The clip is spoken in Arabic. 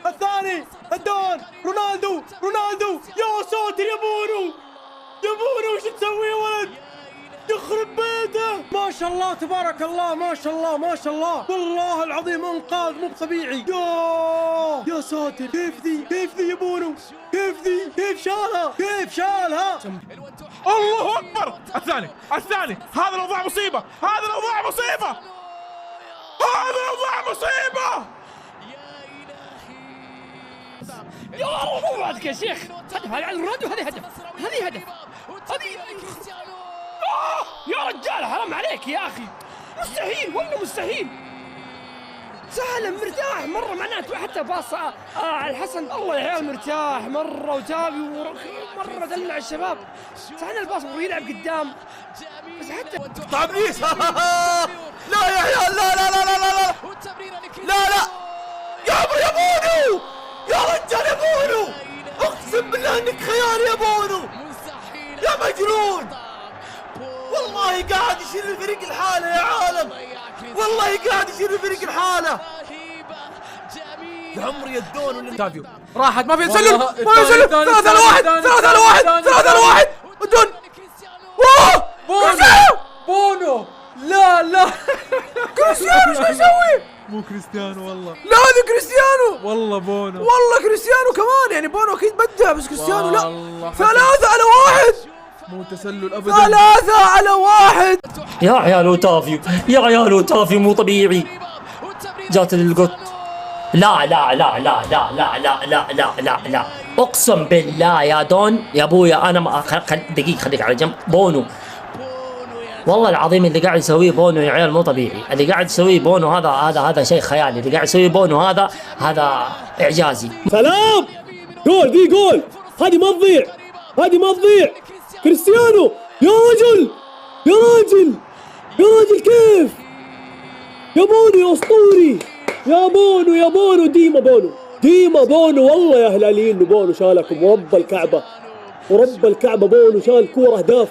الثاني الدون رونالدو يا ساتر يا بونو وش تسوي يا ولد؟ يخرب بيته ما شاء الله تبارك الله ما شاء الله والله العظيم انقاذ مو طبيعي. يا ساتر كيف ذي يا بونو كيف شالها الله اكبر. الثاني هذا الوضع مصيبه يا رب وعدك يا شيخ. هدف على رونالدو. هذه هدف يا رجال حرام عليك يا اخي. مستحيل والله مستحيل. سهل مرتاح مرة معناته حتى باص الحسن الله يا عيال مرتاح مرة وتابي مرة دلع الشباب. سهل الباص ويلعب قدام بس حتى طابليس لا يا عيال لا يا بونو يا رجال يا بونو اقسم بالله انك خيال يا بونو يا مجنون. والله قاعد يشيل الفريق الحالة يا عالم يا عمري الدون ولا تافيو راحت ما في سلم 3-1 الدون بونو لا كريستيانو ايش يسوي؟ مو كريستيانو والله. لا هذا كريستيانو والله بونو. والله كريستيانو كمان يعني بونو اكيد بدع بس كريستيانو لا. 3-1 مو تسلل ابدا. 3-1 يا عيال تافيو مو طبيعي. جات للقط. لا اقسم بالله يا دون يا ابويا انا ما دقيقة خليك على جنب. بونو والله العظيم اللي قاعد يسويه بونو يا عيال مو طبيعي. اللي قاعد يسويه بونو هذا شيء خيالي. اللي قاعد يسويه بونو هذا اعجازي. سلام جول هذه ما تضيع كريستيانو يا راجل كيف يا بونو يا اسطوري يا بونو ديما بونو والله يا هلاليين بونو شالكم ورب الكعبة بونو شال كورة اهداف.